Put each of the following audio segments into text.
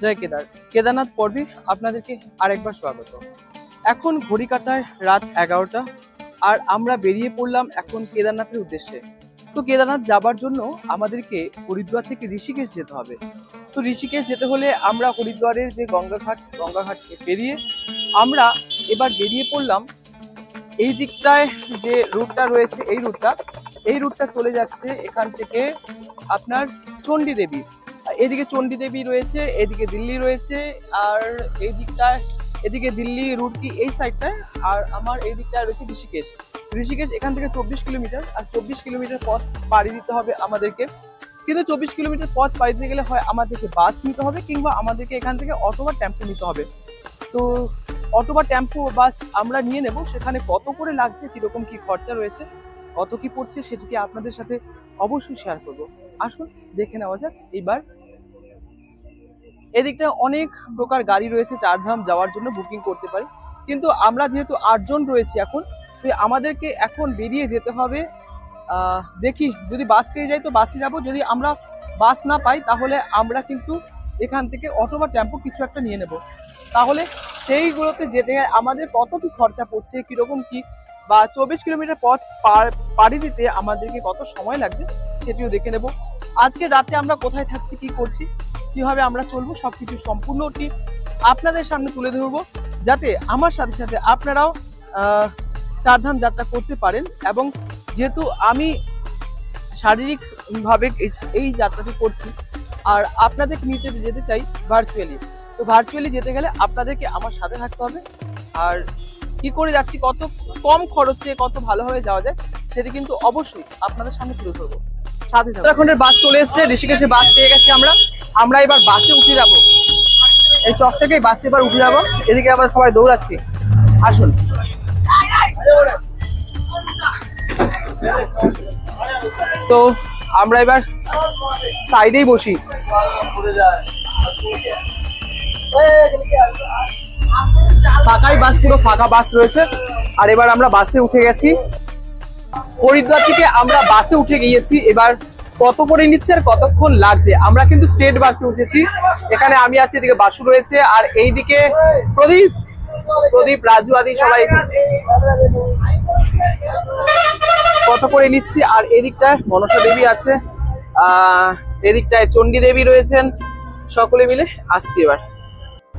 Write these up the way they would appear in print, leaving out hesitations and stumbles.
জয় কেদারনাথ পর্বে আপনাদেরকে আরেকবার স্বাগত। এখন ঘড়ি কাটায় রাত 11টা আর আমরা বেরিয়ে পড়লাম এখন কেদারনাথের উদ্দেশ্যে। তো কেদারনাথ যাবার জন্য আমাদেরকে হরিদ্বার থেকে ঋষিকেশ যেতে হবে। তো ঋষিকেশ যেতে হলে আমরা হরিদ্বারের যে গঙ্গাঘাটকে পেরিয়ে আমরা এবার বেরিয়ে পড়লাম এই দিকটায় যে রুটটা রয়েছে এই রুটটা চলে যাচ্ছে এখান থেকে আপনার চণ্ডী দেবী। এদিকে চণ্ডী দেবী রয়েছে, এদিকে দিল্লি রয়েছে, আর এদিকে দিল্লি রুট কি এই সাইডটায়, আর আমার এই দিকটায় রয়েছে ঋষিকেশ। এখান থেকে 24 কিলোমিটার, আর 24 কিলোমিটার পথ পাড়ি দিতে হবে আমাদেরকে। কিন্তু 24 কিলোমিটার পথ পাড়ি দিতে গেলে হয় আমাদেরকে বাস নিতে হবে, কিংবা আমাদেরকে এখান থেকে অটো বা টেম্পো নিতে হবে। তো অটো বা টেম্পো বাস আমরা নিয়ে নেব। সেখানে কত করে লাগছে, কিরকম কি খরচা রয়েছে, কত কি পড়ছে, সেটিকে আপনাদের সাথে অবশ্যই শেয়ার করব। আসুন দেখে নেওয়া যাক। এইবার এদিকটা অনেক প্রকার গাড়ি রয়েছে, চারধাম যাওয়ার জন্য বুকিং করতে পারি। কিন্তু আমরা যেহেতু 8 জন রয়েছি এখন, তো আমাদেরকে এখন বেরিয়ে যেতে হবে। দেখি যদি বাস পেয়ে যাই তো বাসে যাব, যদি আমরা বাস না পাই তাহলে আমরা কিন্তু এখান থেকে অটো বা টেম্পো কিছু একটা নিয়ে নেব। তাহলে সেইগুলোতে যেতে আমাদের কত কি খরচা পড়ছে, কিরকম কি, বা 24 কিলোমিটার পথ পাড়ি দিতে আমাদেরকে কত সময় লাগবে সেটিও দেখে নেব। আজকে রাতে আমরা কোথায় থাকছি, কি করছি, কিভাবে আমরা চলবো, সবকিছু সম্পূর্ণটি আপনাদের সামনে তুলে ধরবো, যাতে আমার সাথে সাথে আপনারাও চারধাম যাত্রা করতে পারেন। এবং যেহেতু আমি শারীরিকভাবে এই যাত্রাটি করছি, আর আপনাদের নিচে যেতে চাই ভার্চুয়ালি, তো ভার্চুয়ালি যেতে গেলে আপনাদেরকে আমার সাথে থাকতে হবে। আর কি করে যাচ্ছি, কত কম খরচে কত ভালোভাবে যাওয়া যায়, সেটি কিন্তু অবশ্যই আপনাদের সামনে তুলে ধরবো। উত্তরাখণ্ডের বাস চলে এসেছে, ঋষিকেশে বাস পেয়ে গেছি আমরা এবার বাসে উঠে যাব। এই চক থেকে বাসে এবার উঠে যাবো। এদিকে আবার সবাই দৌড়াচ্ছি, আসুন। তো আমরা এবার সাইডেই বসি। ফাঁকাই বাস, পুরো ফাঁকা বাস রয়েছে। আর এবার আমরা বাসে উঠে গেছি। হরিদ্বার থেকে আমরা বাসে উঠে গিয়েছি। এবার কত করে নিচ্ছে আর কতক্ষণ লাগছে, আমরা কিন্তু স্টেট বাসে উঠেছি। এখানে আমি আছি, এদিকে বাসু রয়েছে, আর এইদিকে প্রদীপ রাজু আদি সবাই। কত করে নিচ্ছি, আর এদিকটায় মনসা দেবী আছে, এদিকটায় চণ্ডী দেবী রয়েছেন, সকলে মিলে আসছি। এবার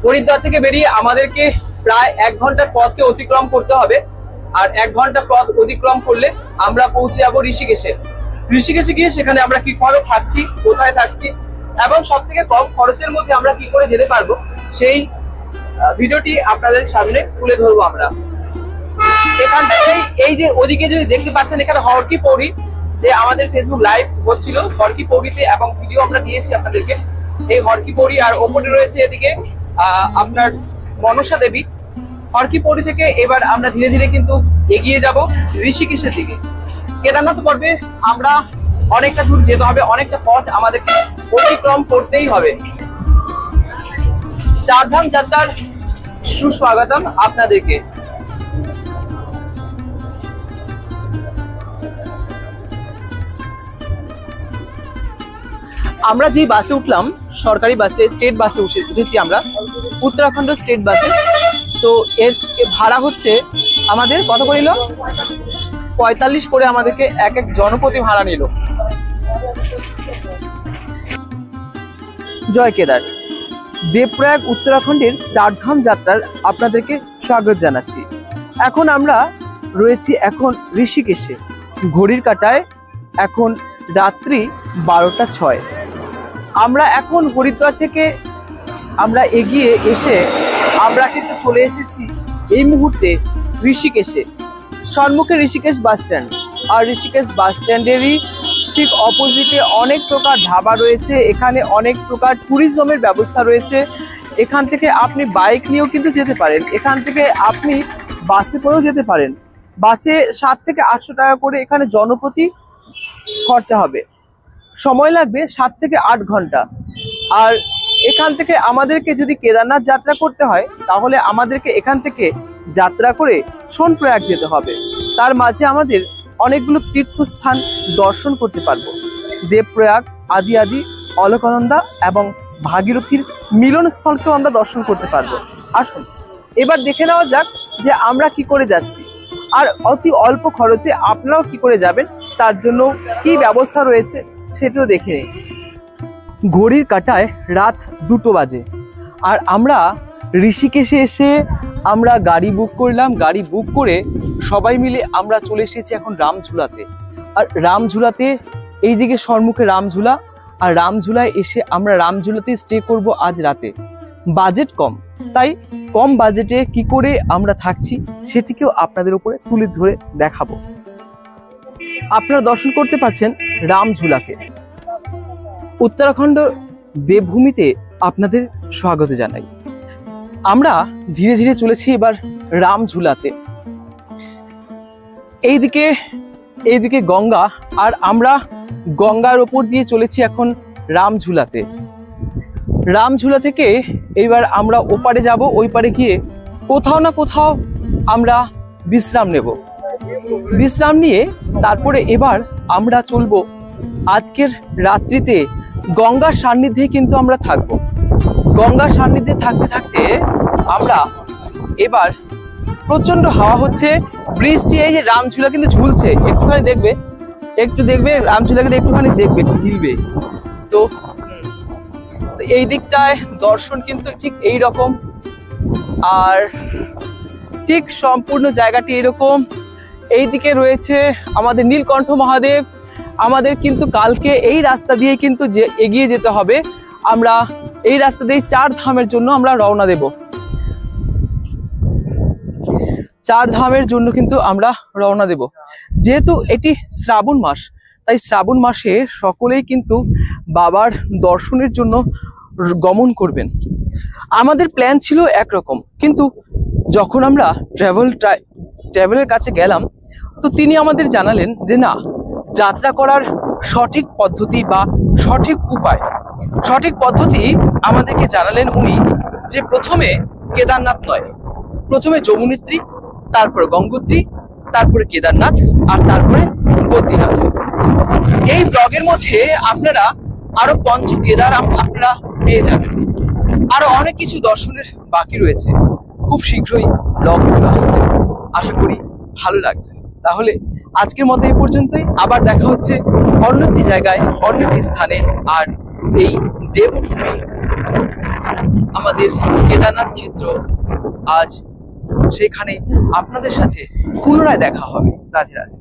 হরিদ্বার থেকে বেরিয়ে আমাদেরকে প্রায় 1 ঘন্টার পথকে অতিক্রম করতে হবে। আর 1 ঘন্টা পথ অতিক্রম করলে আমরা পৌঁছে যাবো ঋষিকেশে গিয়ে সেখানে আমরা কি করে থাকছি, কোথায় থাকছি, এবং সব থেকে কম খরচের মধ্যে আমরা কি করে যেতে পারবো, সেই ভিডিওটি আপনাদের সামনে তুলে ধরবো আমরা। এখান থেকে এই যে ওদিকে যদি দেখতে পাচ্ছেন, এখানে হরকি পৌড়ি, যে আমাদের ফেসবুক লাইভ হচ্ছিল হরকি পৌড়িতে, এবং ভিডিও আমরা দিয়েছি আপনাদেরকে। এই হরকি পৌড়ি, আর ওপরে রয়েছে এদিকে আপনার মনসা দেবী। হরকি পৌড়ি থেকে এবার আমরা ধীরে ধীরে কিন্তু এগিয়ে যাব ঋষিকেশের দিকে। কেদারনাথ পর্বে আমরা অনেকটা দূর যেতে হবে, অনেকটা পথ আমাদেরকে অতিক্রম করতেই হবে। চারধাম যাত্রার সুস্বাগতম আপনাদেরকে। আমরা যে বাসে উঠলাম, সরকারি বাসে, স্টেট বাসে উঠেছি আমরা, উত্তরাখণ্ড স্টেট বাসে। তো এর ভাড়া হচ্ছে আমাদের কত করে নিল, 45 করে আমাদেরকে এক জনপ্রতি ভাড়া নিল। জয় কেদার। দেবপ্রয়াগ উত্তরাখণ্ডের চারধাম যাত্রার আপনাদেরকে স্বাগত জানাচ্ছি। এখন আমরা রয়েছি এখন ঋষিকেশে। ঘড়ির কাঁটায় এখন রাত্রি 12টা 6। আমরা এখন হরিদ্বার থেকে আমরা এগিয়ে এসে আমরা কিন্তু চলে এসেছি এই মুহূর্তে ঋষিকেশে। সম্মুখে ঋষিকেশ বাস স্ট্যান্ড, আর ঋষিকেশ বাস স্ট্যান্ডেরই ঠিক অপোজিটে অনেক প্রকার ধাবা রয়েছে। এখানে অনেক প্রকার ট্যুরিজমের ব্যবস্থা রয়েছে। এখান থেকে আপনি বাইক নিয়েও কিন্তু যেতে পারেন, এখান থেকে আপনি বাসে করেও যেতে পারেন। বাসে 7 থেকে 800 টাকা করে এখানে জনপ্রতি খরচা হবে। সময় লাগবে 7 থেকে 8 ঘন্টা। আর এখান থেকে আমাদেরকে যদি কেদারনাথ যাত্রা করতে হয়, তাহলে আমাদেরকে এখান থেকে যাত্রা করে সোনপ্রয়াগ যেতে হবে। তার মাঝে আমাদের অনেকগুলো তীর্থস্থান দর্শন করতে পারবো। দেবপ্রয়াগ, আদি অলকানন্দা এবং ভাগীরথীর মিলনস্থলকেও আমরা দর্শন করতে পারবো। আসুন এবার দেখে নেওয়া যাক যে আমরা কি করে যাচ্ছি, আর অতি অল্প খরচে আপনারাও কি করে যাবেন তার জন্য কি ব্যবস্থা রয়েছে সেটাও দেখে নিন। ঘড়ির কাঁটায় রাত 2টো বাজে, আর আমরা ঋষিকেশে এসে আমরা গাড়ি বুক করলাম। গাড়ি বুক করে সবাই মিলে আমরা চলে এসেছি এখন রামঝুলাতে। আর রামঝুলাতে এইদিকে সম্মুখে রামঝুলা, আর রামঝুলায় এসে আমরা রামঝুলাতে স্টে করব আজ রাতে। বাজেট কম, তাই কম বাজেটে কি করে আমরা থাকছি সেটিকেও আপনাদের উপরে তুলে ধরে দেখাবো। আপনারা দর্শন করতে পাচ্ছেন রামঝুলাকে। উত্তরাখণ্ড দেবভূমিতে আপনাদের স্বাগত জানাই। আমরা ধীরে ধীরে চলেছি এবার রামঝুলাতে। এইদিকে গঙ্গা, আর আমরা গঙ্গার ওপর দিয়ে চলেছি এখন রামঝুলাতে। রামঝুলা থেকে এইবার আমরা ওপারে যাব, ওই পারে গিয়ে কোথাও না কোথাও আমরা বিশ্রাম নেব। বিশ্রাম নিয়ে তারপরে এবার আমরা চলবো আজকের রাত্রিতে গঙ্গার সান্নিধ্যে কিন্তু আমরা থাকব। গঙ্গার সান্নিধ্যে থাকতে থাকতে আমরা এবার প্রচন্ড হাওয়া হচ্ছে, বৃষ্টি, এই যে রামঝুলা কিন্তু ঝুলছে, একটু দেখবে রামঝুলাকে একটুখানি দেখবে, একটু হিলবে। তো এই দিকটায় দর্শন কিন্তু ঠিক এই রকম, আর ঠিক সম্পূর্ণ জায়গাটি এরকম। এইদিকে রয়েছে আমাদের নীলকণ্ঠ মহাদেব। আমাদের কিন্তু কালকে এই রাস্তা দিয়ে কিন্তু এগিয়ে যেতে হবে। আমরা এই রাস্তা দিয়ে 4 ধামের জন্য আমরা রওনা দেব। 4 ধামের জন্য কিন্তু আমরা রওনা দেব। যেহেতু এটি শ্রাবণ মাস, তাই শ্রাবণ মাসে সকলেই কিন্তু বাবার দর্শনের জন্য গমন করবেন। আমাদের প্ল্যান ছিল একরকম, কিন্তু যখন আমরা ট্রাভেলের কাছে গেলাম তো তিনি আমাদের জানালেন যে না, যাত্রা করার সঠিক পদ্ধতি বা সঠিক পদ্ধতি আমাদেরকে জানালেন উনি, যে প্রথমে কেদারনাথ নয়, প্রথমে যমুনেত্রী, তারপরে গঙ্গোত্রী, তারপরে কেদারনাথ, আর তারপরে বদ্রীনাথ। এই ব্লগের মধ্যে আপনারা আরো কেদার আপনারা পেয়ে যাবেন। আরো অনেক কিছু দর্শনের বাকি রয়েছে, খুব শীঘ্রই ব্লগগুলো আসছে, আশা করি ভালো লাগছে। তাহলে আজকের মতো এই পর্যন্তই, আবার দেখা হচ্ছে অন্য একটি জায়গায়, অন্য একটি স্থানে। আর এই দেবভূমি আমাদের কেদারনাথ ক্ষেত্র, আজ সেখানে আপনাদের সাথে পুনরায় দেখা হবে। রাধে রাধে।